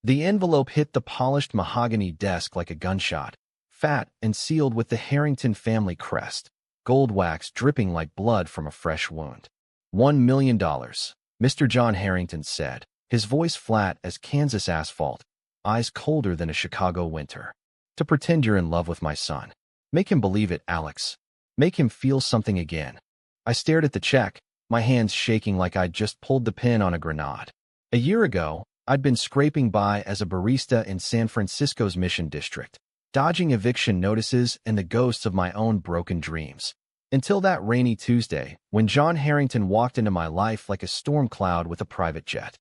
The envelope hit the polished mahogany desk like a gunshot, fat and sealed with the Harrington family crest, gold wax dripping like blood from a fresh wound. $1 million, Mr. John Harrington said, his voice flat as Kansas asphalt, eyes colder than a Chicago winter. To pretend you're in love with my son. Make him believe it, Alex. Make him feel something again. I stared at the check, my hands shaking like I'd just pulled the pin on a grenade. A year ago, I'd been scraping by as a barista in San Francisco's Mission District, dodging eviction notices and the ghosts of my own broken dreams. Until that rainy Tuesday, when John Harrington walked into my life like a storm cloud with a private jet.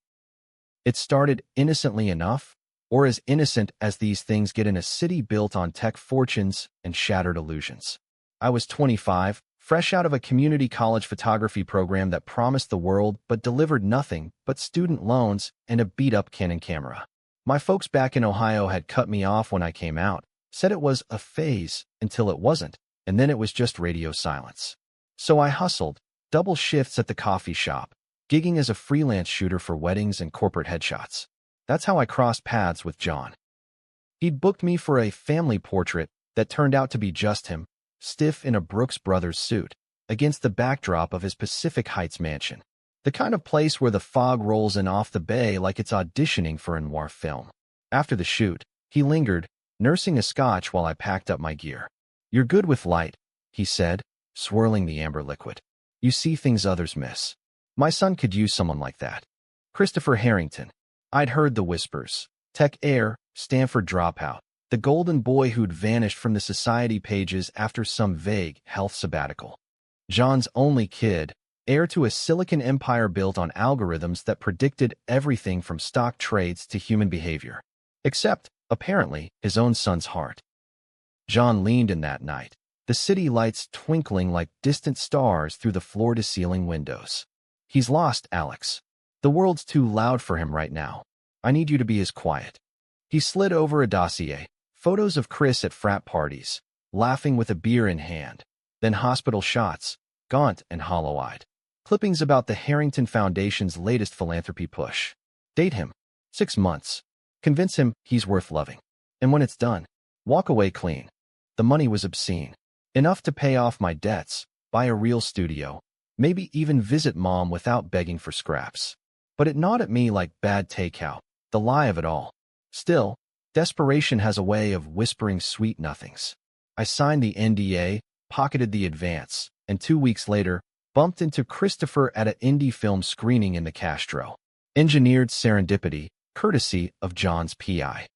It started innocently enough, or as innocent as these things get in a city built on tech fortunes and shattered illusions. I was 25, fresh out of a community college photography program that promised the world but delivered nothing but student loans and a beat-up Canon camera. My folks back in Ohio had cut me off when I came out, said it was a phase until it wasn't, and then it was just radio silence. So I hustled, double shifts at the coffee shop, gigging as a freelance shooter for weddings and corporate headshots. That's how I crossed paths with John. He'd booked me for a family portrait that turned out to be just him, stiff in a Brooks Brothers suit, against the backdrop of his Pacific Heights mansion. The kind of place where the fog rolls in off the bay like it's auditioning for a noir film. After the shoot, he lingered, nursing a scotch while I packed up my gear. "You're good with light," he said, swirling the amber liquid. "You see things others miss. My son could use someone like that." Christopher Harrington. I'd heard the whispers. Tech heir, Stanford dropout, the golden boy who'd vanished from the society pages after some vague health sabbatical. John's only kid, heir to a silicon empire built on algorithms that predicted everything from stock trades to human behavior. Except, apparently, his own son's heart. John leaned in that night, the city lights twinkling like distant stars through the floor-to-ceiling windows. "He's lost, Alex. The world's too loud for him right now. I need you to be his quiet." He slid over a dossier, photos of Chris at frat parties, laughing with a beer in hand, then hospital shots, gaunt and hollow-eyed. Clippings about the Harrington Foundation's latest philanthropy push. Date him. 6 months. Convince him he's worth loving. And when it's done, walk away clean. The money was obscene. Enough to pay off my debts, buy a real studio, maybe even visit Mom without begging for scraps. But it gnawed at me like bad takeout, the lie of it all. Still, desperation has a way of whispering sweet nothings. I signed the NDA, pocketed the advance, and 2 weeks later, bumped into Christopher at an indie film screening in the Castro. Engineered serendipity, courtesy of John's PI.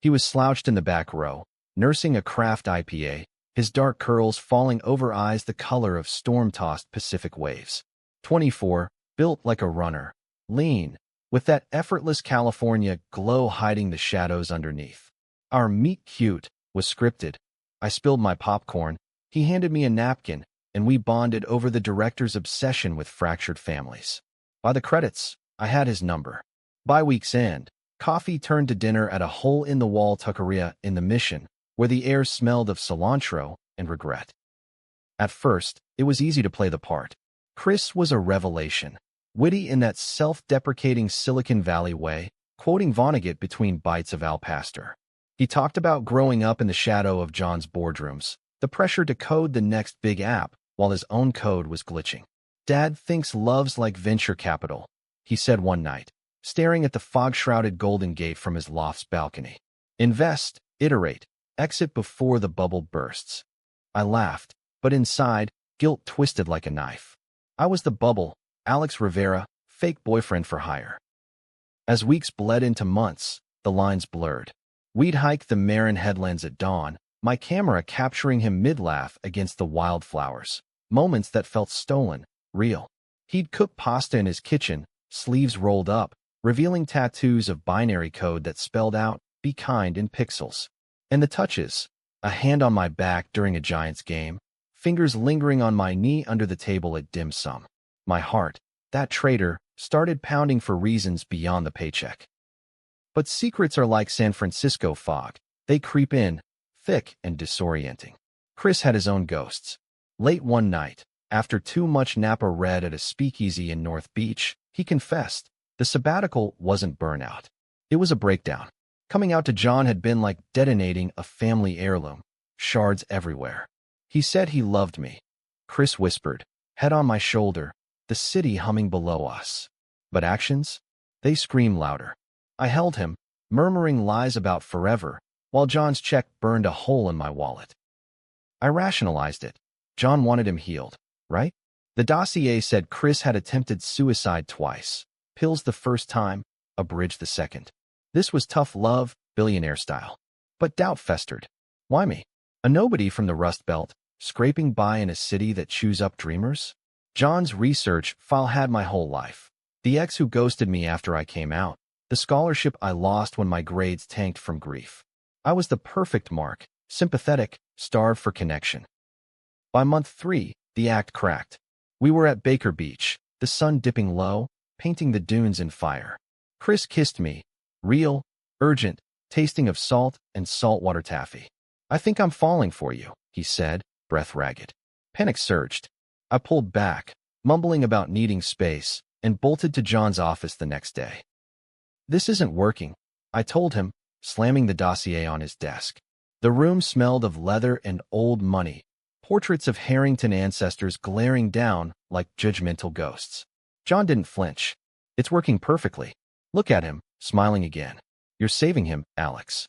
He was slouched in the back row, nursing a craft IPA, his dark curls falling over eyes the color of storm-tossed Pacific waves. 24, built like a runner, lean, with that effortless California glow hiding the shadows underneath. Our meet cute was scripted. I spilled my popcorn, he handed me a napkin, and we bonded over the director's obsession with fractured families. By the credits, I had his number. By week's end, coffee turned to dinner at a hole-in-the-wall tuckeria in the Mission, where the air smelled of cilantro and regret. At first, it was easy to play the part. Chris was a revelation, witty in that self-deprecating Silicon Valley way, quoting Vonnegut between bites of Al Pastor. He talked about growing up in the shadow of John's boardrooms, the pressure to code the next big app while his own code was glitching. "Dad thinks love's like venture capital," he said one night, staring at the fog-shrouded Golden Gate from his loft's balcony. "Invest, iterate, exit before the bubble bursts." I laughed, but inside, guilt twisted like a knife. I was the bubble, Alex Rivera, fake boyfriend for hire. As weeks bled into months, the lines blurred. We'd hike the Marin headlands at dawn, my camera capturing him mid-laugh against the wildflowers, moments that felt stolen, real. He'd cook pasta in his kitchen, sleeves rolled up, revealing tattoos of binary code that spelled out, "Be kind" in pixels. And the touches, a hand on my back during a Giants game, fingers lingering on my knee under the table at dim sum. My heart, that traitor, started pounding for reasons beyond the paycheck. But secrets are like San Francisco fog. They creep in, thick and disorienting. Chris had his own ghosts. Late one night, after too much Napa Red at a speakeasy in North Beach, he confessed the sabbatical wasn't burnout. It was a breakdown. Coming out to John had been like detonating a family heirloom, shards everywhere. He said he loved me. Chris whispered, head on my shoulder, the city humming below us. But actions? They screamed louder. I held him, murmuring lies about forever, while John's check burned a hole in my wallet. I rationalized it. John wanted him healed, right? The dossier said Chris had attempted suicide twice. Pills the first time, a bridge the second. This was tough love, billionaire style. But doubt festered. Why me? A nobody from the Rust Belt, scraping by in a city that chews up dreamers? John's research file had my whole life. The ex who ghosted me after I came out. The scholarship I lost when my grades tanked from grief. I was the perfect mark, sympathetic, starved for connection. By month 3, the act cracked. We were at Baker Beach, the sun dipping low, painting the dunes in fire. Chris kissed me, real, urgent, tasting of salt and saltwater taffy. I think I'm falling for you, he said, breath ragged. Panic surged. I pulled back, mumbling about needing space, and bolted to John's office the next day. This isn't working, I told him, slamming the dossier on his desk. The room smelled of leather and old money, portraits of Harrington ancestors glaring down like judgmental ghosts. John didn't flinch. It's working perfectly. Look at him, smiling again. You're saving him, Alex.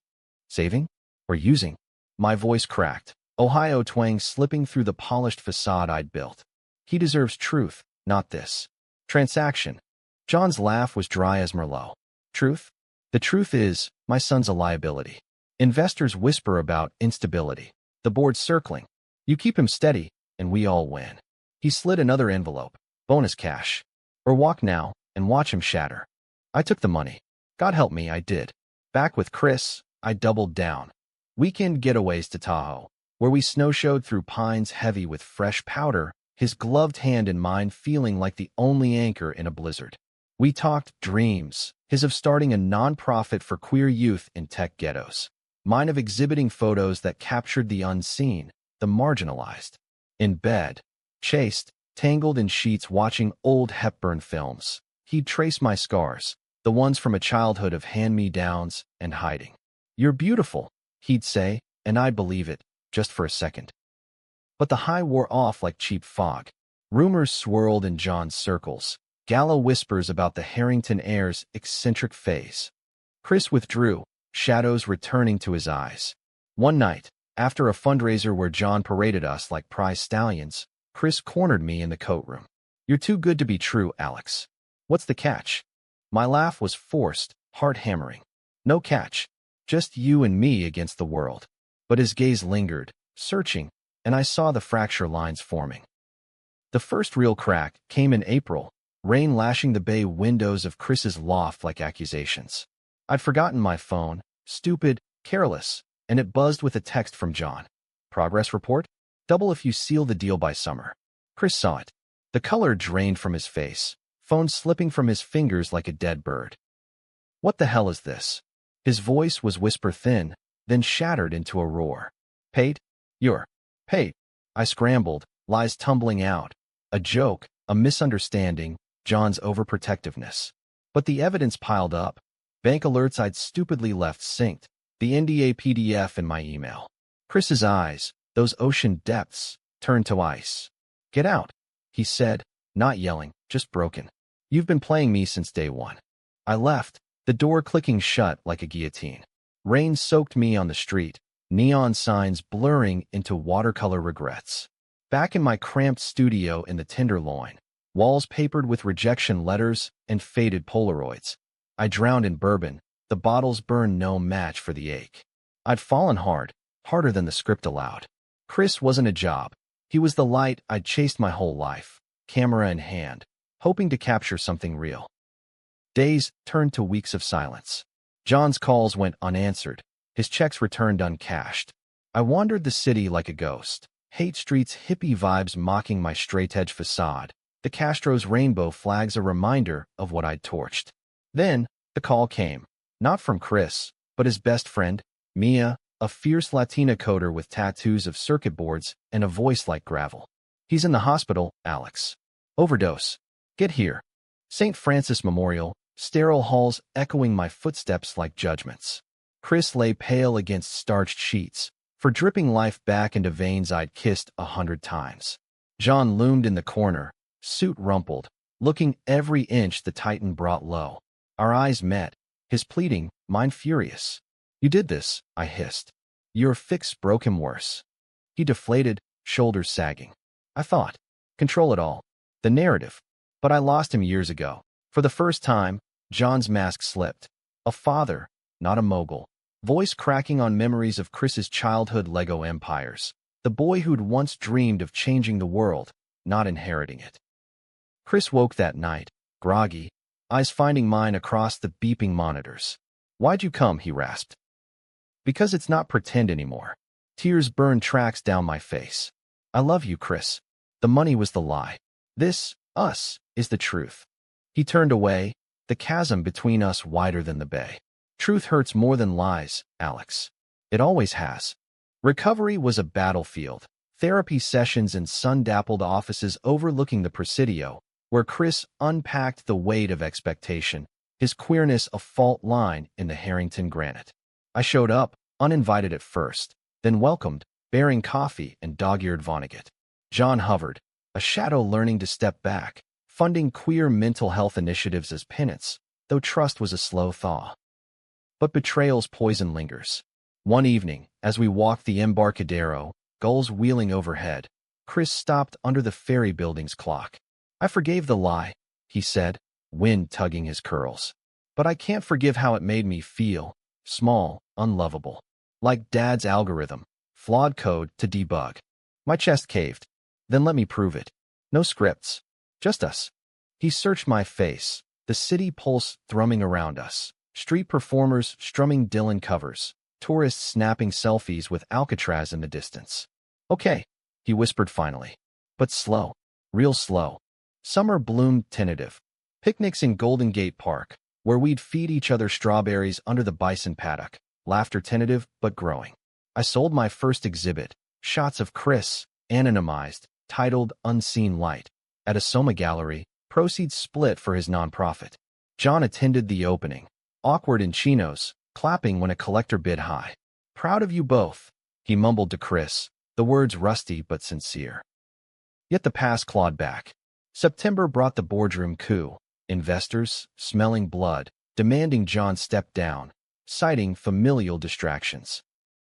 Saving? Or using? My voice cracked, Ohio twang slipping through the polished facade I'd built. He deserves truth, not this transaction. John's laugh was dry as Merlot. Truth? The truth is, my son's a liability. Investors whisper about instability. The board's circling. You keep him steady, and we all win. He slid another envelope. Bonus cash. Or walk now, and watch him shatter. I took the money. God help me, I did. Back with Chris, I doubled down. Weekend getaways to Tahoe, where we snowshoed through pines heavy with fresh powder, his gloved hand in mine feeling like the only anchor in a blizzard. We talked dreams, his of starting a non-profit for queer youth in tech ghettos, mine of exhibiting photos that captured the unseen, the marginalized. In bed, chaste, tangled in sheets watching old Hepburn films, he'd trace my scars, the ones from a childhood of hand-me-downs and hiding. You're beautiful, he'd say, and I'd believe it, just for a second. But the high wore off like cheap fog. Rumors swirled in John's circles, gala whispers about the Billionaire'S eccentric phase. Chris withdrew, shadows returning to his eyes. One night, after a fundraiser where John paraded us like prize stallions, Chris cornered me in the coat room. You're too good to be true, Alex. What's the catch? My laugh was forced, heart-hammering. No catch. Just you and me against the world. But his gaze lingered, searching, and I saw the fracture lines forming. The first real crack came in April, rain lashing the bay windows of Chris's loft like accusations. I'd forgotten my phone, stupid, careless, and it buzzed with a text from John. Progress report? Double if you seal the deal by summer. Chris saw it. The color drained from his face, phone slipping from his fingers like a dead bird. What the hell is this? His voice was whisper thin, then shattered into a roar. Paid? You're paid. I scrambled, lies tumbling out. A joke, a misunderstanding, John's overprotectiveness. But the evidence piled up. Bank alerts I'd stupidly left synced, the NDA PDF in my email. Chris's eyes, those ocean depths, turned to ice. Get out, he said, not yelling, just broken. You've been playing me since day one. I left, the door clicking shut like a guillotine. Rain soaked me on the street, neon signs blurring into watercolor regrets. Back in my cramped studio in the Tenderloin, walls papered with rejection letters and faded Polaroids. I drowned in bourbon, the bottles burned no match for the ache. I'd fallen hard, harder than the script allowed. Chris wasn't a job. He was the light I'd chased my whole life, camera in hand, hoping to capture something real. Days turned to weeks of silence. John's calls went unanswered, his checks returned uncashed. I wandered the city like a ghost, Haight Street's hippie vibes mocking my straight-edge facade, the Castro's rainbow flags a reminder of what I'd torched. Then, the call came, not from Chris, but his best friend, Mia, a fierce Latina coder with tattoos of circuit boards and a voice like gravel. He's in the hospital, Alex. Overdose. Get here. St. Francis Memorial, sterile halls echoing my footsteps like judgments. Chris lay pale against starched sheets, for dripping life back into veins I'd kissed 100 times. John loomed in the corner, suit rumpled, looking every inch the Titan brought low. Our eyes met, his pleading, mine furious. "You did this," I hissed. "Your fix broke him worse." He deflated, shoulders sagging. I thought, control it all. The narrative. But I lost him years ago. For the first time, John's mask slipped. A father, not a mogul. Voice cracking on memories of Chris's childhood Lego empires. The boy who'd once dreamed of changing the world, not inheriting it. Chris woke that night, groggy, eyes finding mine across the beeping monitors. "Why'd you come?" he rasped. "Because it's not pretend anymore." Tears burned tracks down my face. "I love you, Chris. The money was the lie. This, us, is the truth." He turned away, the chasm between us wider than the bay. "Truth hurts more than lies, Alex. It always has." Recovery was a battlefield. Therapy sessions in sun-dappled offices overlooking the Presidio, where Chris unpacked the weight of expectation, his queerness a fault line in the Harrington granite. I showed up, uninvited at first, then welcomed, bearing coffee and dog-eared Vonnegut. John hovered, a shadow learning to step back, funding queer mental health initiatives as penance, though trust was a slow thaw. But betrayal's poison lingers. One evening, as we walked the Embarcadero, gulls wheeling overhead, Chris stopped under the ferry building's clock. "I forgave the lie," he said, wind tugging his curls. "But I can't forgive how it made me feel, small, unlovable. Like Dad's algorithm, flawed code to debug." My chest caved. "Then let me prove it. No scripts. Just us." He searched my face, the city pulse thrumming around us, street performers strumming Dylan covers, tourists snapping selfies with Alcatraz in the distance. "Okay," he whispered finally. "But slow. Real slow." Summer bloomed tentative. Picnics in Golden Gate Park, where we'd feed each other strawberries under the bison paddock, laughter tentative but growing. I sold my first exhibit, shots of Chris, anonymized, titled Unseen Light, at a Soma gallery, proceeds split for his nonprofit. John attended the opening, awkward in chinos, clapping when a collector bid high. "Proud of you both," he mumbled to Chris, the words rusty but sincere. Yet the past clawed back. September brought the boardroom coup, investors, smelling blood, demanding John step down, citing familial distractions.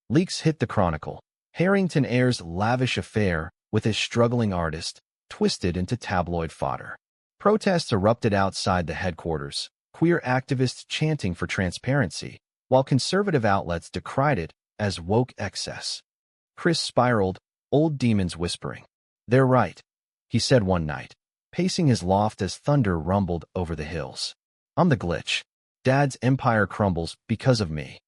Leaks hit the Chronicle. Harrington Ayre's lavish affair with his struggling artist, twisted into tabloid fodder. Protests erupted outside the headquarters, queer activists chanting for transparency, while conservative outlets decried it as woke excess. Chris spiraled, old demons whispering. "They're right," he said one night, pacing his loft as thunder rumbled over the hills. "I'm the glitch. Dad's empire crumbles because of me."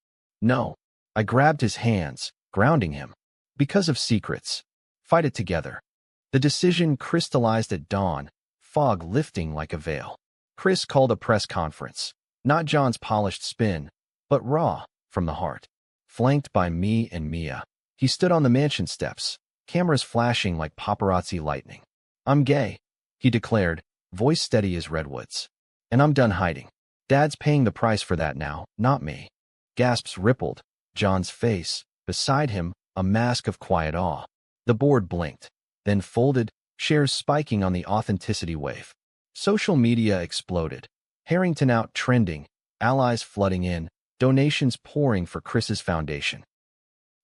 "No." I grabbed his hands, grounding him. "Because of secrets. Fight it together." The decision crystallized at dawn, fog lifting like a veil. Chris called a press conference. Not John's polished spin, but raw, from the heart. Flanked by me and Mia, he stood on the mansion steps, cameras flashing like paparazzi lightning. "I'm gay," he declared, voice steady as redwoods. "And I'm done hiding. Dad's paying the price for that now, not me." Gasps rippled, John's face, beside him, a mask of quiet awe. The board blinked, then folded, shares spiking on the authenticity wave. Social media exploded. Harrington out trending, allies flooding in, donations pouring for Chris's foundation.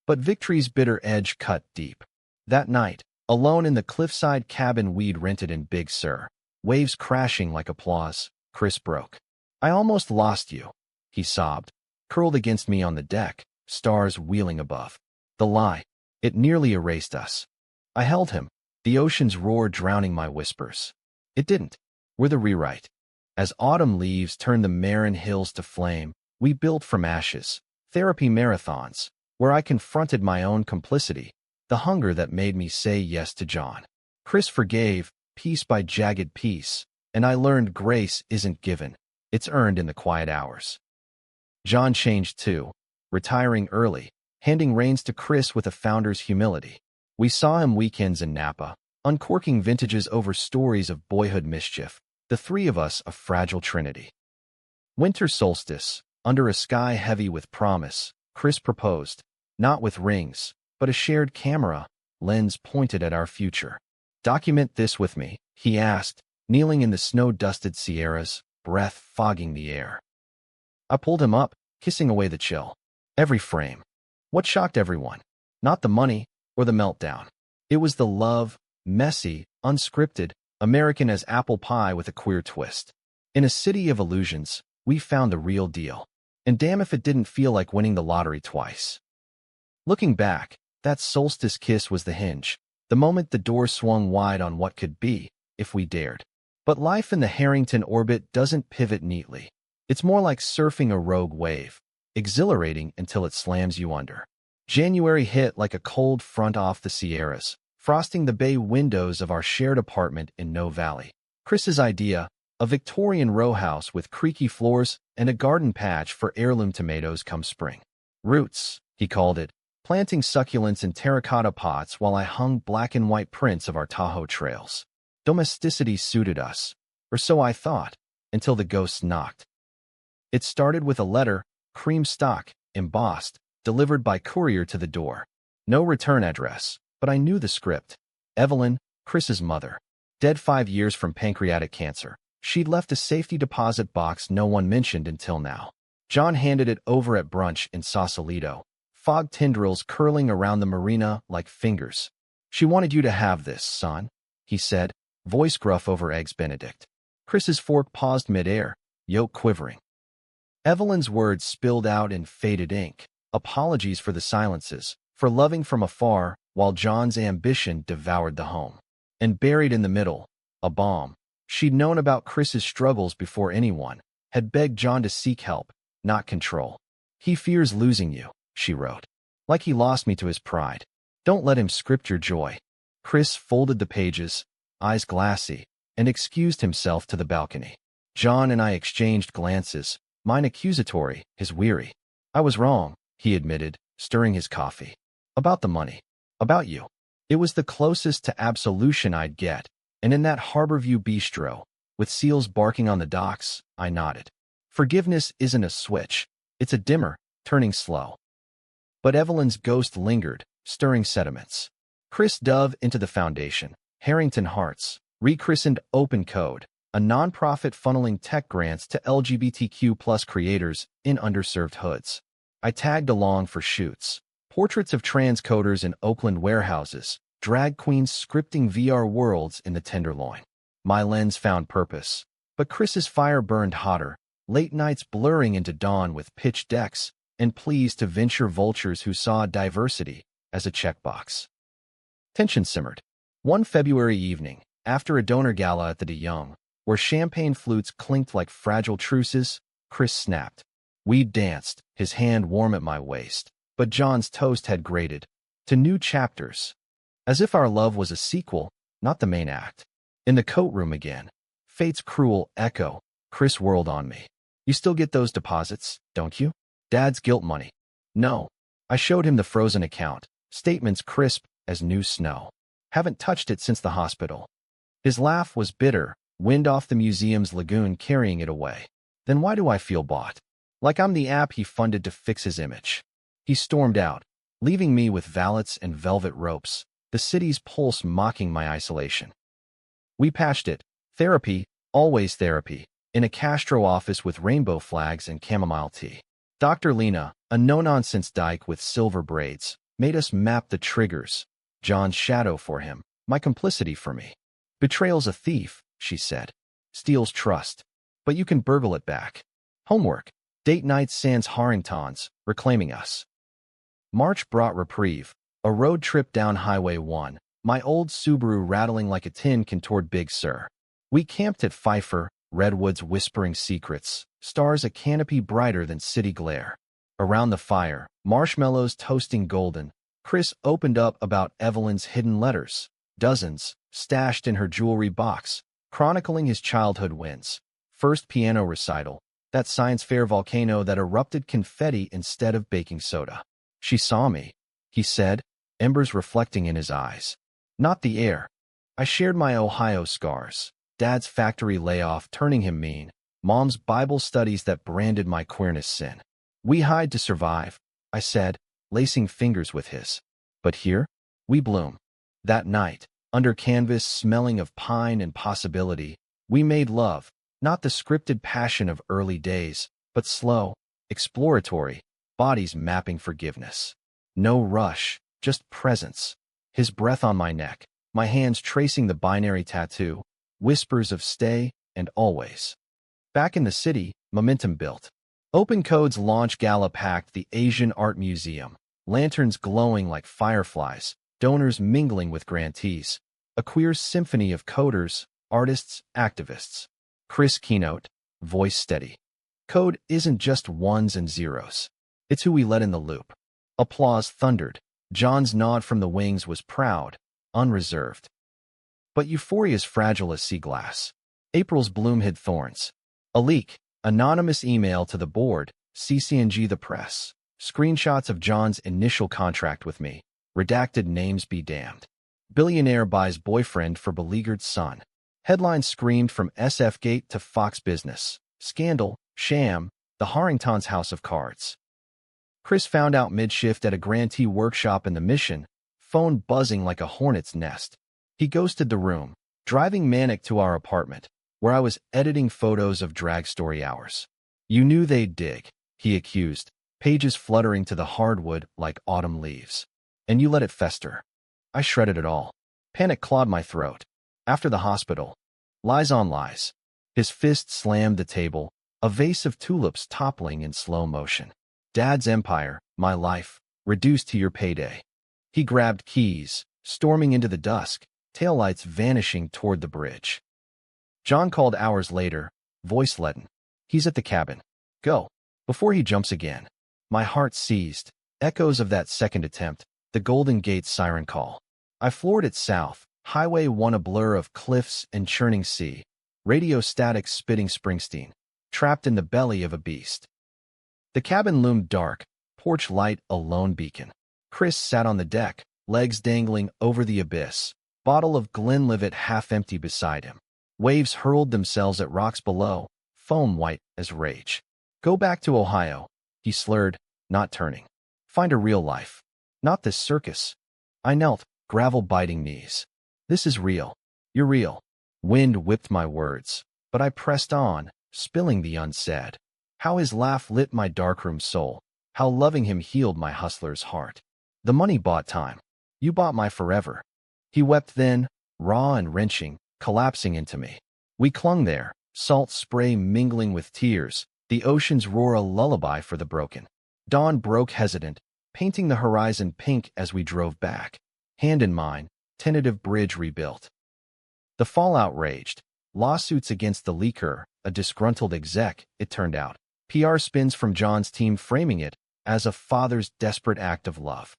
But victory's bitter edge cut deep. That night, alone in the cliffside cabin we'd rented in Big Sur, waves crashing like applause, Chris broke. "I almost lost you," he sobbed, curled against me on the deck, stars wheeling above. The lie. It nearly erased us. I held him, the ocean's roar drowning my whispers. It didn't. We're the rewrite. As autumn leaves turn the Marin Hills to flame, we built from ashes, therapy marathons, where I confronted my own complicity, the hunger that made me say yes to John. Chris forgave, piece by jagged piece, and I learned grace isn't given, it's earned in the quiet hours. John changed too, retiring early, handing reins to Chris with a founder's humility. We saw him weekends in Napa, uncorking vintages over stories of boyhood mischief, the three of us a fragile trinity. Winter solstice, under a sky heavy with promise, Chris proposed, not with rings, but a shared camera, lens pointed at our future. "Document this with me," he asked, kneeling in the snow-dusted Sierras, breath fogging the air. I pulled him up, kissing away the chill. Every frame. What shocked everyone? Not the money or the meltdown. It was the love, messy, unscripted, American as apple pie with a queer twist. In a city of illusions, we found the real deal. And damn if it didn't feel like winning the lottery twice. Looking back, that solstice kiss was the hinge, the moment the door swung wide on what could be, if we dared. But life in the Harrington orbit doesn't pivot neatly. It's more like surfing a rogue wave, exhilarating until it slams you under. January hit like a cold front off the Sierras, frosting the bay windows of our shared apartment in No Valley. Chris's idea, a Victorian row house with creaky floors and a garden patch for heirloom tomatoes come spring. Roots, he called it, planting succulents in terracotta pots while I hung black and white prints of our Tahoe trails. Domesticity suited us, or so I thought, until the ghosts knocked. It started with a letter, cream stock, embossed, delivered by courier to the door. No return address, but I knew the script. Evelyn, Chris's mother, dead 5 years from pancreatic cancer. She'd left a safety deposit box no one mentioned until now. John handed it over at brunch in Sausalito, fog tendrils curling around the marina like fingers. "She wanted you to have this, son," he said, voice gruff over Eggs Benedict. Chris's fork paused midair, yolk quivering. Evelyn's words spilled out in faded ink, apologies for the silences, for loving from afar, while John's ambition devoured the home. And buried in the middle, a bomb. She'd known about Chris's struggles before anyone, had begged John to seek help, not control. "He fears losing you," she wrote. "Like he lost me to his pride. Don't let him script your joy." Chris folded the pages, eyes glassy, and excused himself to the balcony. John and I exchanged glances, mine accusatory, his weary. "I was wrong," he admitted, stirring his coffee. "About the money. About you." It was the closest to absolution I'd get, and in that Harborview bistro, with seals barking on the docks, I nodded. Forgiveness isn't a switch. It's a dimmer, turning slow. But Evelyn's ghost lingered, stirring sediments. Chris dove into the foundation, Harrington Hearts, rechristened Open Code, a nonprofit funneling tech grants to LGBTQ+ creators in underserved hoods. I tagged along for shoots. Portraits of transcoders in Oakland warehouses, drag queens scripting VR worlds in the Tenderloin. My lens found purpose, but Chris's fire burned hotter, late nights blurring into dawn with pitch decks and pleas to venture vultures who saw diversity as a checkbox. Tension simmered. One February evening, after a donor gala at the De Young, where champagne flutes clinked like fragile truces, Chris snapped. We'd danced, his hand warm at my waist, but John's toast had grated. To new chapters. As if our love was a sequel, not the main act. In the coat room again. Fate's cruel echo, Chris whirled on me. "You still get those deposits, don't you? Dad's guilt money." "No." I showed him the frozen account, statements crisp as new snow. "Haven't touched it since the hospital." His laugh was bitter, wind off the museum's lagoon carrying it away. "Then why do I feel bought? Like I'm the app he funded to fix his image." He stormed out, leaving me with valets and velvet ropes, the city's pulse mocking my isolation. We patched it. Therapy, always therapy, in a Castro office with rainbow flags and chamomile tea. Dr. Lena, a no-nonsense dyke with silver braids, made us map the triggers. John's shadow for him, my complicity for me. "Betrayal's a thief," she said. "Steals trust. But you can burgle it back. Homework. Date nights sans Harringtons, reclaiming us." March brought reprieve. A road trip down Highway 1, my old Subaru rattling like a tin can toward Big Sur. We camped at Pfeiffer, redwoods whispering secrets, stars a canopy brighter than city glare. Around the fire, marshmallows toasting golden, Chris opened up about Evelyn's hidden letters, dozens, stashed in her jewelry box, chronicling his childhood wins. First piano recital, that science fair volcano that erupted confetti instead of baking soda. "She saw me," he said, embers reflecting in his eyes. "Not the air." I shared my Ohio scars, Dad's factory layoff turning him mean, Mom's Bible studies that branded my queerness sin. We hide to survive, I said, lacing fingers with his. But here, we bloom. That night, under canvas smelling of pine and possibility, we made love, not the scripted passion of early days, but slow, exploratory, bodies mapping forgiveness. No rush, just presence. His breath on my neck, my hands tracing the binary tattoo, whispers of stay and always. Back in the city, momentum built. Open Code's launch gala packed the Asian Art Museum, lanterns glowing like fireflies, donors mingling with grantees, a queer symphony of coders, artists, activists. Chris keynote, voice steady. Code isn't just ones and zeros. It's who we let in the loop. Applause thundered. John's nod from the wings was proud, unreserved. But euphoria's fragile as sea glass. April's bloom hid thorns. A leak, anonymous email to the board, CCNG the press, screenshots of John's initial contract with me, redacted names be damned. Billionaire buys boyfriend for beleaguered son. Headlines screamed from SF Gate to Fox Business. Scandal, sham, the Harrington's house of cards. Chris found out mid-shift at a grantee workshop in the Mission, phone buzzing like a hornet's nest. He ghosted the room, driving manic to our apartment, where I was editing photos of drag story hours. You knew they'd dig, he accused, pages fluttering to the hardwood like autumn leaves. And you let it fester. I shredded it all. Panic clawed my throat. After the hospital. Lies on lies. His fist slammed the table, a vase of tulips toppling in slow motion. Dad's empire, my life, reduced to your payday. He grabbed keys, storming into the dusk, taillights vanishing toward the bridge. John called hours later, voice leaden. He's at the cabin. Go. Before he jumps again. My heart seized. Echoes of that second attempt, the Golden Gate siren call. I floored it south, Highway 1 a blur of cliffs and churning sea, radio static spitting Springsteen, trapped in the belly of a beast. The cabin loomed dark, porch light a lone beacon. Chris sat on the deck, legs dangling over the abyss, bottle of Glenlivet half empty beside him. Waves hurled themselves at rocks below, foam white as rage. Go back to Ohio, he slurred, not turning. Find a real life. Not this circus. I knelt, gravel-biting knees. This is real. You're real. Wind whipped my words, but I pressed on, spilling the unsaid. How his laugh lit my darkroom soul, how loving him healed my hustler's heart. The money bought time. You bought my forever. He wept then, raw and wrenching, collapsing into me. We clung there, salt spray mingling with tears, the ocean's roar a lullaby for the broken. Dawn broke hesitant, painting the horizon pink as we drove back. Hand in mine, tentative bridge rebuilt. The fallout raged. Lawsuits against the leaker, a disgruntled exec, it turned out. PR spins from John's team framing it as a father's desperate act of love.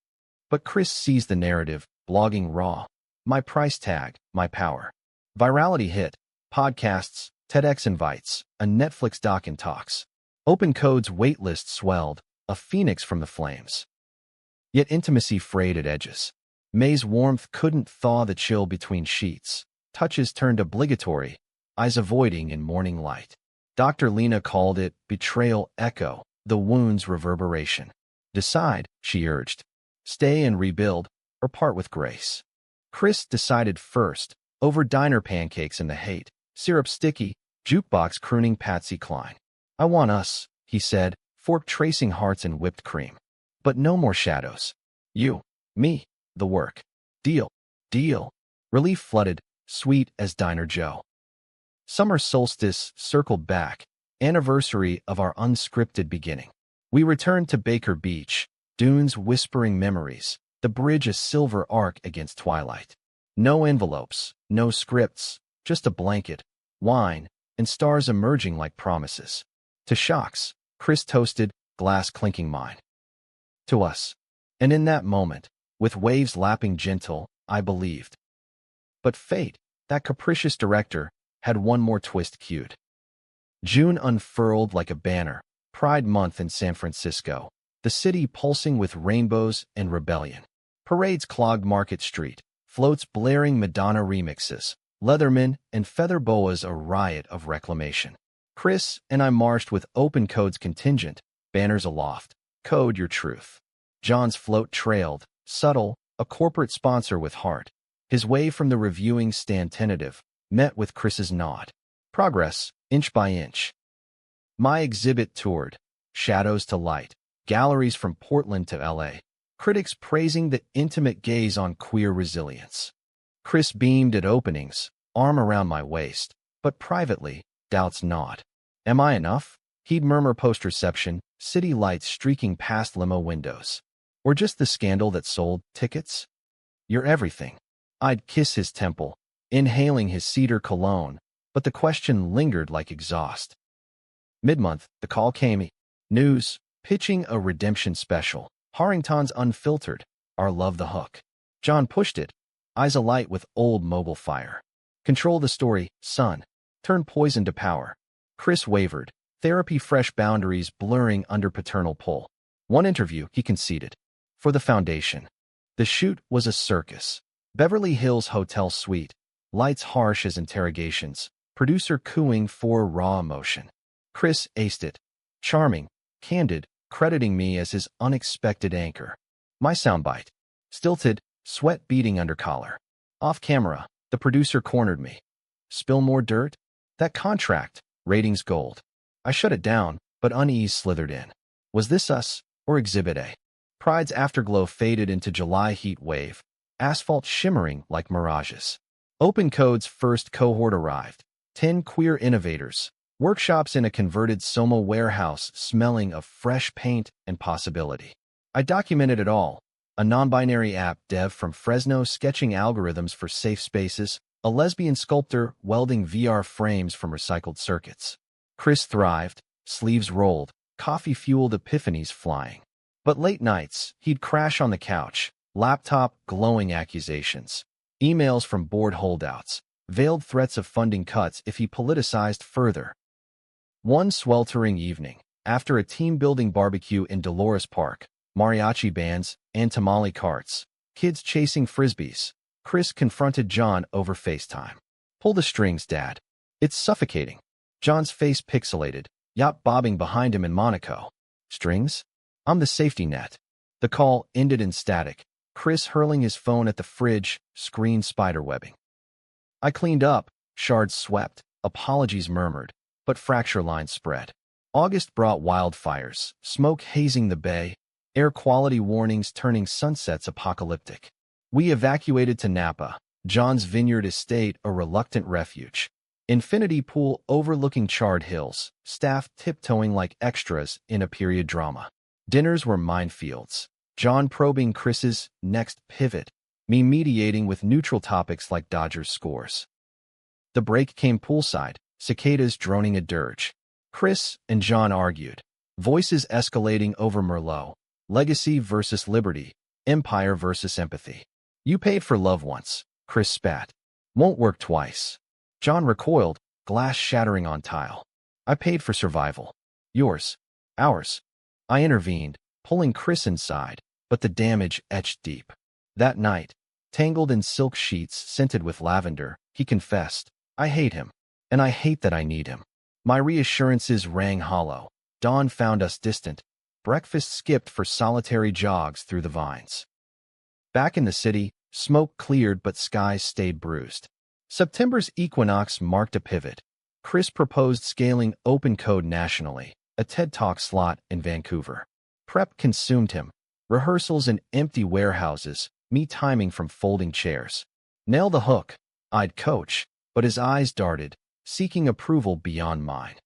But Chris sees the narrative, blogging raw. My price tag, my power. Virality hit. Podcasts, TEDx invites, a Netflix doc in talks. Open Code's waitlist swelled, a phoenix from the flames. Yet intimacy frayed at edges. May's warmth couldn't thaw the chill between sheets. Touches turned obligatory, eyes avoiding in morning light. Dr. Lena called it betrayal echo, the wound's reverberation. Decide, she urged. Stay and rebuild, or part with grace. Chris decided first, over diner pancakes and the hate, syrup sticky, jukebox crooning Patsy Cline. I want us, he said, fork tracing hearts in whipped cream. But no more shadows. You, me, the work. Deal, deal. Relief flooded, sweet as Diner Joe. Summer solstice circled back, anniversary of our unscripted beginning. We returned to Baker Beach, dunes whispering memories, the bridge a silver arc against twilight. No envelopes, no scripts, just a blanket, wine, and stars emerging like promises. To shocks, Chris toasted, glass clinking mine. To us. And in that moment, with waves lapping gentle, I believed. But fate, that capricious director, had one more twist cued. June unfurled like a banner, Pride Month in San Francisco, the city pulsing with rainbows and rebellion. Parades clogged Market Street, floats blaring Madonna remixes, Leatherman and feather boas a riot of reclamation. Chris and I marched with open code's contingent, banners aloft. Code your truth. John's float trailed, subtle, a corporate sponsor with heart. His way from the reviewing stand tentative, met with Chris's nod. Progress, inch by inch. My exhibit toured. Shadows to light. Galleries from Portland to LA. Critics praising the intimate gaze on queer resilience. Chris beamed at openings, arm around my waist, but privately, doubts not. Am I enough? He'd murmur post-reception, city lights streaking past limo windows. Or just the scandal that sold tickets? You're everything. I'd kiss his temple, inhaling his cedar cologne, but the question lingered like exhaust. Mid-month, the call came. News, pitching a redemption special. Harrington's Unfiltered, our Love the Hook. John pushed it, eyes alight with old mobile fire. Control the story, son. Turn poison to power. Chris wavered, therapy fresh boundaries blurring under paternal pull. One interview, he conceded. For the foundation. The shoot was a circus. Beverly Hills hotel suite. Lights harsh as interrogations. Producer cooing for raw emotion. Chris aced it. Charming, candid, crediting me as his unexpected anchor. My soundbite. Stilted, sweat beading under collar. Off camera, the producer cornered me. Spill more dirt? That contract, ratings gold. I shut it down, but unease slithered in. Was this us, or Exhibit A? Pride's afterglow faded into July heat wave, asphalt shimmering like mirages. Open Code's first cohort arrived. 10 queer innovators. Workshops in a converted Soma warehouse smelling of fresh paint and possibility. I documented it all. A non-binary app dev from Fresno sketching algorithms for safe spaces, a lesbian sculptor welding VR frames from recycled circuits. Chris thrived, sleeves rolled, coffee-fueled epiphanies flying. But late nights, he'd crash on the couch, laptop glowing accusations, emails from bored holdouts, veiled threats of funding cuts if he politicized further. One sweltering evening, after a team-building barbecue in Dolores Park, mariachi bands and tamale carts, kids chasing frisbees, Chris confronted John over FaceTime. Pull the strings, Dad. It's suffocating. John's face pixelated, yacht bobbing behind him in Monaco. Strings? I'm the safety net. The call ended in static, Chris hurling his phone at the fridge, screen spiderwebbing. I cleaned up, shards swept, apologies murmured, but fracture lines spread. August brought wildfires, smoke hazing the bay, air quality warnings turning sunsets apocalyptic. We evacuated to Napa, John's vineyard estate a reluctant refuge. Infinity pool overlooking charred hills, staff tiptoeing like extras in a period drama. Dinners were minefields. John probing Chris's next pivot, me mediating with neutral topics like Dodgers scores. The break came poolside, cicadas droning a dirge. Chris and John argued, voices escalating over Merlot, legacy versus liberty, empire versus empathy. You paid for love once, Chris spat. Won't work twice. John recoiled, glass shattering on tile. I paid for survival. Yours. Ours. I intervened, pulling Chris inside, but the damage etched deep. That night, tangled in silk sheets scented with lavender, he confessed, I hate him, and I hate that I need him. My reassurances rang hollow. Dawn found us distant. Breakfast skipped for solitary jogs through the vines. Back in the city, smoke cleared but skies stayed bruised. September's equinox marked a pivot. Chris proposed scaling Open Code nationally, a TED Talk slot in Vancouver. Prep consumed him. Rehearsals in empty warehouses, me timing from folding chairs. Nail the hook. I'd coach, but his eyes darted, seeking approval beyond mine.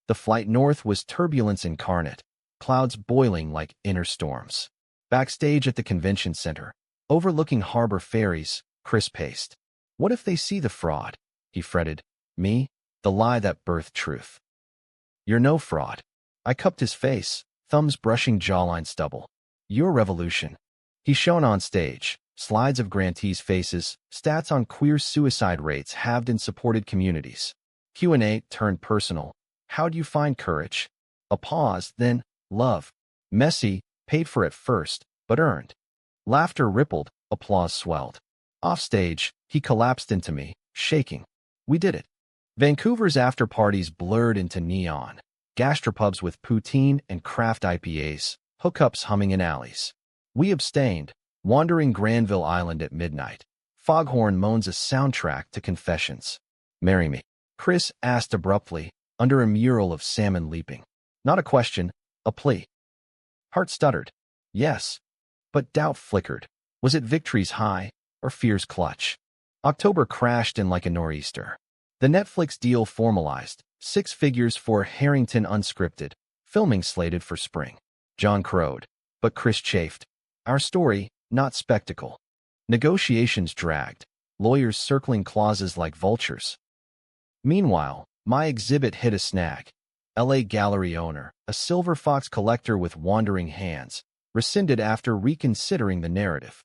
The flight north was turbulence incarnate, clouds boiling like inner storms. Backstage at the convention center, overlooking harbor ferries, Chris paced. What if they see the fraud? He fretted. Me? The lie that birthed truth. You're no fraud. I cupped his face, thumbs brushing jawline stubble. Your revolution. He shone on stage, slides of grantees' faces, stats on queer suicide rates halved in supported communities. Q&A turned personal. How'd you find courage? A pause, then, love. Messy, paid for at first, but earned. Laughter rippled, applause swelled. Offstage, he collapsed into me, shaking. We did it. Vancouver's after-parties blurred into neon, gastropubs with poutine and craft IPAs, hookups humming in alleys. We abstained, wandering Granville Island at midnight. Foghorn moans a soundtrack to confessions. "Marry me," Chris asked abruptly, under a mural of salmon leaping. Not a question, a plea. Heart stuttered. Yes. But doubt flickered. Was it victory's high, or fear's clutch? October crashed in like a nor'easter. The Netflix deal formalized, 6 figures for Harrington unscripted, filming slated for spring. John crowed, but Chris chafed. Our story, not spectacle. Negotiations dragged, lawyers circling clauses like vultures. Meanwhile, my exhibit hit a snag. LA gallery owner, a silver fox collector with wandering hands, rescinded after reconsidering the narrative.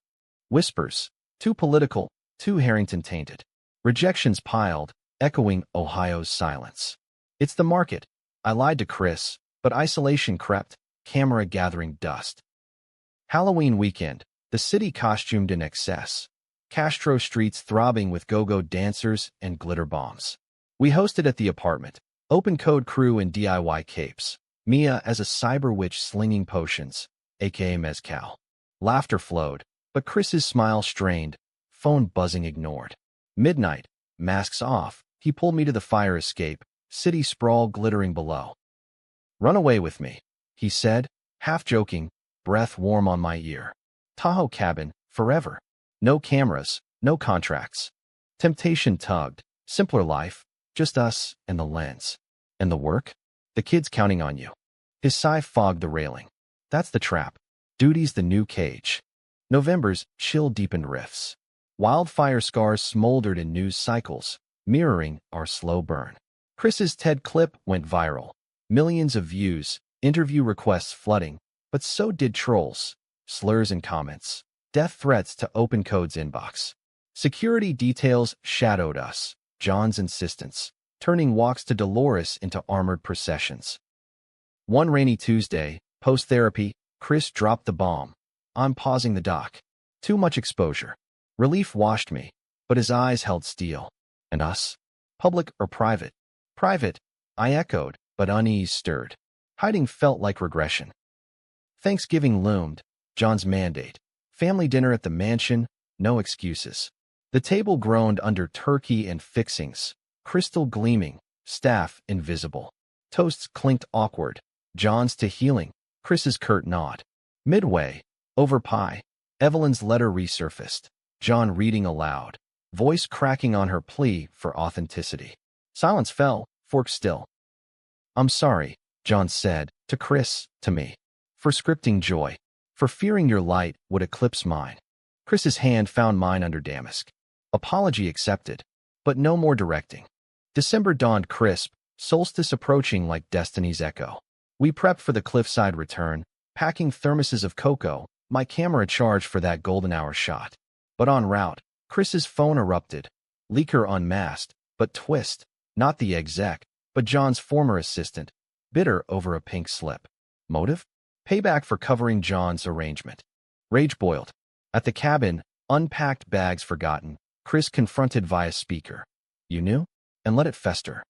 Whispers, too political, too Harrington-tainted. Rejections piled, echoing Ohio's silence. It's the market. I lied to Chris, but isolation crept, camera gathering dust. Halloween weekend, the city costumed in excess. Castro streets throbbing with go-go dancers and glitter bombs. We hosted at the apartment, open code crew in DIY capes. Mia as a cyber witch slinging potions, aka mezcal. Laughter flowed, but Chris's smile strained, phone buzzing ignored. Midnight, masks off, he pulled me to the fire escape, city sprawl glittering below. "Run away with me," he said, half joking, breath warm on my ear. Tahoe cabin, forever. No cameras, no contracts. Temptation tugged, simpler life, just us and the lens. And the work? The kids counting on you. His sigh fogged the railing. That's the trap. Duty's the new cage. November's chill deepened rifts. Wildfire scars smoldered in news cycles, mirroring our slow burn. Chris's TED clip went viral. Millions of views, interview requests flooding, but so did trolls, slurs and comments, death threats to Open Code's inbox. Security details shadowed us, John's insistence, turning walks to Dolores into armored processions. One rainy Tuesday, post-therapy, Chris dropped the bomb. I'm pausing the doc. Too much exposure. Relief washed me, but his eyes held steel. And us? Public or private? Private, I echoed, but unease stirred. Hiding felt like regression. Thanksgiving loomed, John's mandate. Family dinner at the mansion, no excuses. The table groaned under turkey and fixings, crystal gleaming, staff invisible. Toasts clinked awkward, John's to healing, Chris's curt nod. Midway, over pie, Evelyn's letter resurfaced, John reading aloud, voice cracking on her plea for authenticity. Silence fell, fork still. I'm sorry, John said, to Chris, to me, for scripting joy, for fearing your light would eclipse mine. Chris's hand found mine under damask. Apology accepted, but no more directing. December dawned crisp, solstice approaching like destiny's echo. We prepped for the cliffside return, packing thermoses of cocoa, my camera charged for that golden hour shot. But en route, Chris's phone erupted. Leaker unmasked, but twist, not the exec, but John's former assistant, bitter over a pink slip. Motive? Payback for covering John's arrangement. Rage boiled. At the cabin, unpacked bags forgotten, Chris confronted via speaker. You knew? And let it fester.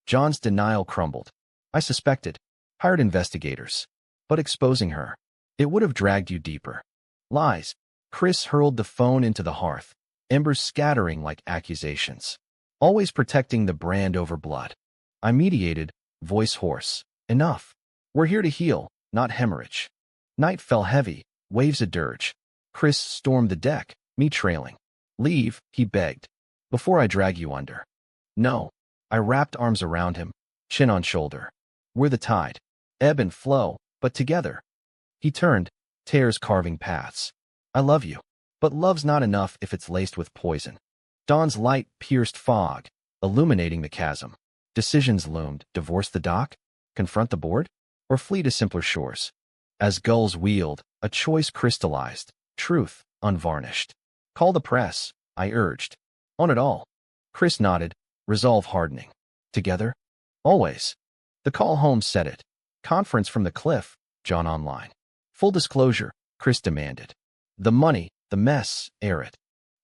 John's denial crumbled. I suspected. Hired investigators. But exposing her, it would have dragged you deeper. Lies. Chris hurled the phone into the hearth, embers scattering like accusations. Always protecting the brand over blood. I mediated, voice hoarse. Enough. We're here to heal, not hemorrhage. Night fell heavy, waves a dirge. Chris stormed the deck, me trailing. Leave, he begged, before I drag you under. No. I wrapped arms around him, chin on shoulder. We're the tide. Ebb and flow, but together. He turned, tears carving paths. I love you. But love's not enough if it's laced with poison. Dawn's light pierced fog, illuminating the chasm. Decisions loomed. Divorce the dock? Confront the board? Or flee to simpler shores? As gulls wheeled, a choice crystallized. Truth, unvarnished. Call the press, I urged. On it all. Chris nodded, resolve hardening. Together? Always. The call home said it. Conference from the cliff, John online. Full disclosure, Chris demanded. The money, the mess, air it.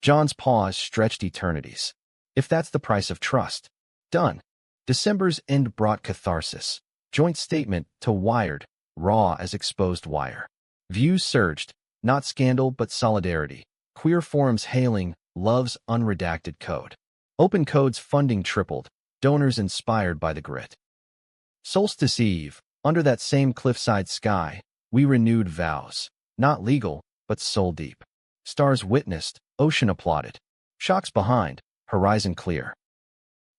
John's pause stretched eternities. If that's the price of trust. Done. December's end brought catharsis. Joint statement to Wired, raw as exposed wire. Views surged, not scandal but solidarity. Queer forums hailing Love's unredacted code. Open Code's funding tripled, donors inspired by the grit. Solstice Eve, under that same cliffside sky, we renewed vows. Not legal, but soul-deep. Stars witnessed, ocean applauded. Shocks behind, horizon clear.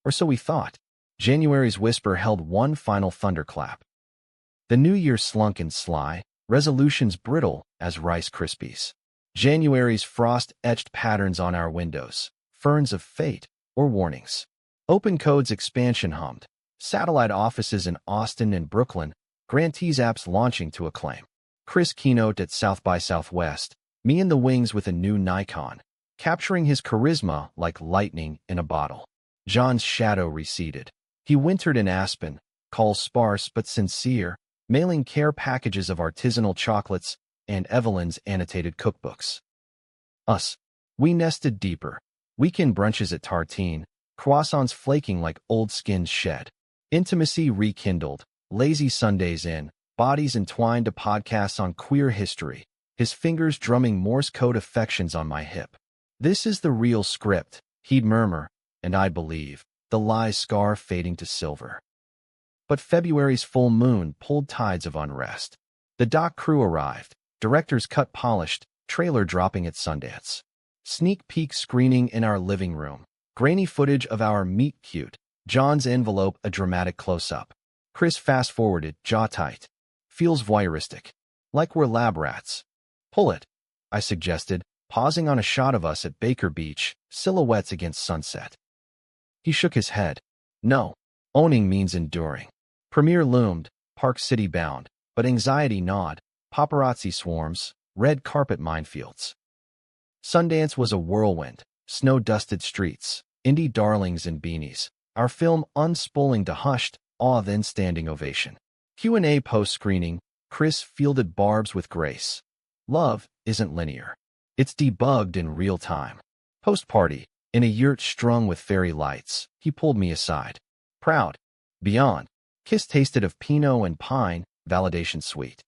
Or so we thought. January's whisper held one final thunderclap. The new year slunk and sly, resolutions brittle as Rice Krispies. January's frost etched patterns on our windows, ferns of fate or warnings. Open Code's expansion hummed. Satellite offices in Austin and Brooklyn, grantees apps launching to acclaim. Chris keynote at South by Southwest, me in the wings with a new Nikon, capturing his charisma like lightning in a bottle. John's shadow receded. He wintered in Aspen, calls sparse but sincere, mailing care packages of artisanal chocolates and Evelyn's annotated cookbooks. Us. We nested deeper. Weekend brunches at Tartine, croissants flaking like old skins shed. Intimacy rekindled, lazy Sundays in, bodies entwined to podcasts on queer history, his fingers drumming Morse code affections on my hip. This is the real script, he'd murmur, and I'd believe, the lie scar fading to silver. But February's full moon pulled tides of unrest. The doc crew arrived, director's cut polished, trailer dropping at Sundance. Sneak peek screening in our living room, grainy footage of our meet cute, John's envelope a dramatic close-up. Chris fast-forwarded, jaw tight. Feels voyeuristic. Like we're lab rats. Pull it, I suggested, pausing on a shot of us at Baker Beach, silhouettes against sunset. He shook his head. No, owning means enduring. Premiere loomed, Park City bound, but anxiety gnawed, paparazzi swarms, red carpet minefields. Sundance was a whirlwind, snow-dusted streets, indie darlings in beanies, our film unspooling to hushed, awe then standing ovation. Q&A post-screening, Chris fielded barbs with grace. Love isn't linear. It's debugged in real time. Post-party, in a yurt strung with fairy lights, he pulled me aside. Proud. Beyond. Kiss tasted of Pinot and pine, validation sweet.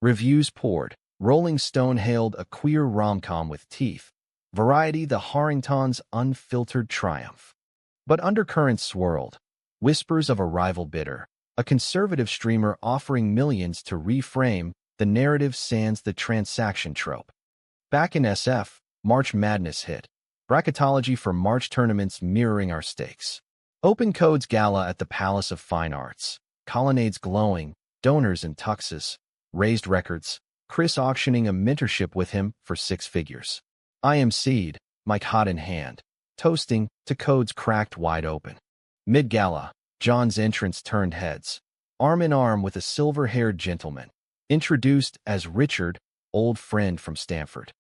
Reviews poured. Rolling Stone hailed a queer rom-com with teeth. Variety the Harrington's unfiltered triumph. But undercurrents swirled. Whispers of a rival bidder. A conservative streamer offering millions to reframe the narrative sans the transaction trope. Back in SF, March Madness hit. Bracketology for March tournaments mirroring our stakes. Open Code's gala at the Palace of Fine Arts. Colonnades glowing, donors in tuxes. Raised records. Chris auctioning a mentorship with him for 6 figures. I emceed, mic hot in hand. Toasting to Code's cracked wide open. Mid-gala, John's entrance turned heads. Arm in arm with a silver-haired gentleman. Introduced as Richard, old friend from Stanford.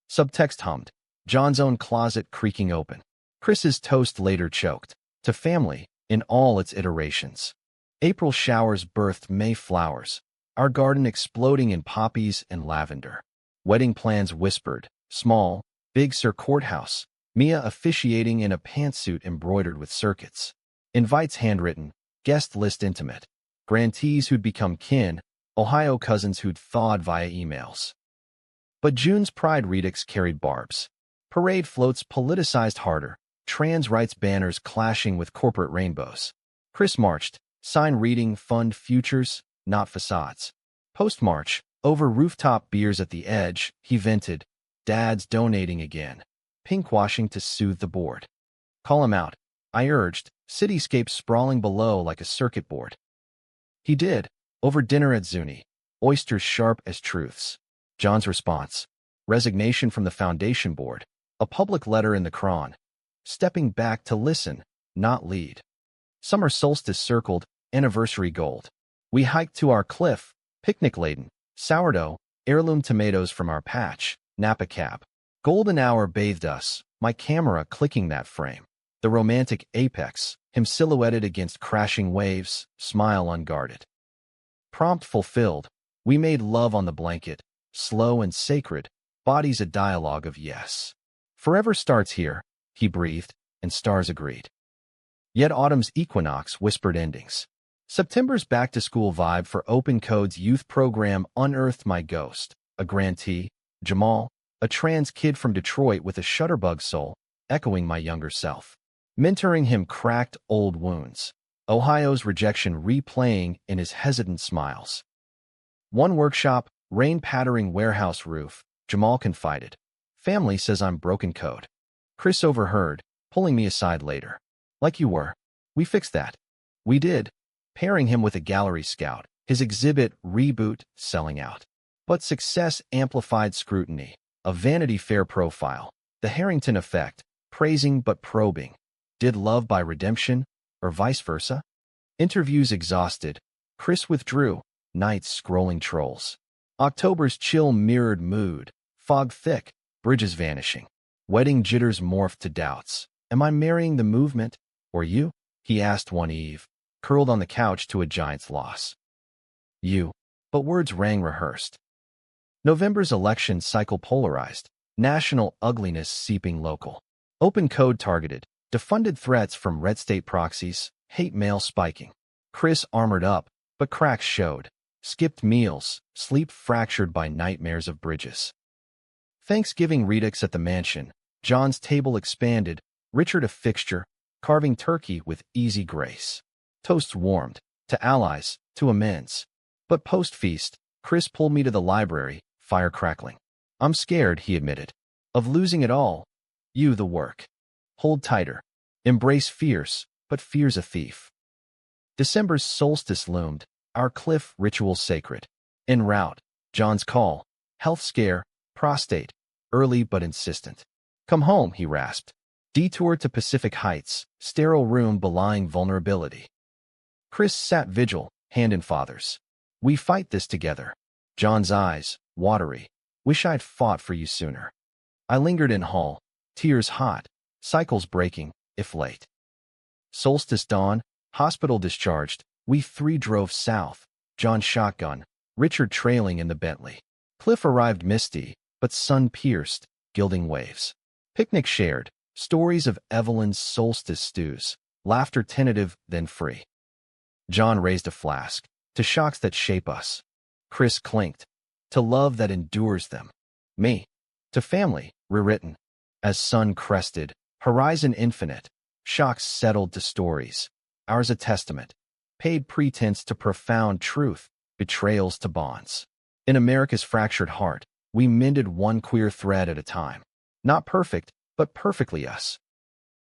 Subtext hummed. John's own closet creaking open. Chris's toast later choked. To family, in all its iterations. April showers birthed May flowers. Our garden exploding in poppies and lavender. Wedding plans whispered. Small, big Sir Courthouse. Mia officiating in a pantsuit embroidered with circuits. Invites handwritten. Guest list intimate. Grantees who'd become kin. Ohio cousins who'd thawed via emails. But June's Pride Redux carried barbs. Parade floats politicized harder. Trans rights banners clashing with corporate rainbows. Chris marched. Sign reading fund futures, not facades. Post-march, over rooftop beers at the edge, he vented. Dad's donating again. Pinkwashing to soothe the board. Call him out, I urged, cityscape sprawling below like a circuit board. He did, over dinner at Zuni, oysters sharp as truths. John's response, resignation from the foundation board, a public letter in the Cron. Stepping back to listen, not lead. Summer solstice circled, anniversary gold. We hiked to our cliff, picnic-laden, sourdough, heirloom tomatoes from our patch, Napa Cap. Golden hour bathed us, my camera clicking that frame. The romantic apex, him silhouetted against crashing waves, smile unguarded. Prompt fulfilled, we made love on the blanket, slow and sacred, bodies a dialogue of yes. Forever starts here, he breathed, and stars agreed. Yet autumn's equinox whispered endings. September's back-to-school vibe for Open Code's youth program unearthed my ghost, a grantee, Jamal, a trans kid from Detroit with a shutterbug soul, echoing my younger self. Mentoring him cracked old wounds, Ohio's rejection replaying in his hesitant smiles. One workshop, rain-pattering warehouse roof, Jamal confided. Family says I'm broken code. Chris overheard, pulling me aside later. Like you were. We fixed that. We did. Pairing him with a gallery scout, his exhibit Reboot selling out. But success amplified scrutiny, a Vanity Fair profile, the Harrington effect, praising but probing. Did love by redemption, or vice versa? Interviews exhausted, Chris withdrew, nights scrolling trolls. October's chill mirrored mood, fog thick, bridges vanishing. Wedding jitters morphed to doubts. Am I marrying the movement, or you? He asked one eve, curled on the couch to a giant's loss. You. But words rang rehearsed. November's election cycle polarized, national ugliness seeping local. Open Code targeted, defunded threats from red state proxies, hate mail spiking. Chris armored up, but cracks showed. Skipped meals, sleep fractured by nightmares of bridges. Thanksgiving redux at the mansion, John's table expanded, Richard a fixture, carving turkey with easy grace. Toasts warmed, to allies, to amends. But post-feast, Chris pulled me to the library, fire crackling. I'm scared, he admitted. Of losing it all. You the work. Hold tighter. Embrace fierce, but fear's a thief. December's solstice loomed, our cliff ritual sacred. En route, John's call. Health scare, prostate, early but insistent. Come home, he rasped. Detour to Pacific Heights, sterile room belying vulnerability. Chris sat vigil, hand in father's. We fight this together. John's eyes, watery. Wish I'd fought for you sooner. I lingered in hall, tears hot, cycles breaking, if late. Solstice dawn, hospital discharged, we three drove south, John shotgun, Richard trailing in the Bentley. Cliff arrived misty, but sun-pierced, gilding waves. Picnic shared, stories of Evelyn's solstice stews, laughter tentative, then free. John raised a flask, to shocks that shape us. Chris clinked, to love that endures them. Me, to family, rewritten. As sun crested, horizon infinite, shocks settled to stories. Ours a testament, paid pretense to profound truth, betrayals to bonds. In America's fractured heart, we mended one queer thread at a time. Not perfect, but perfectly us.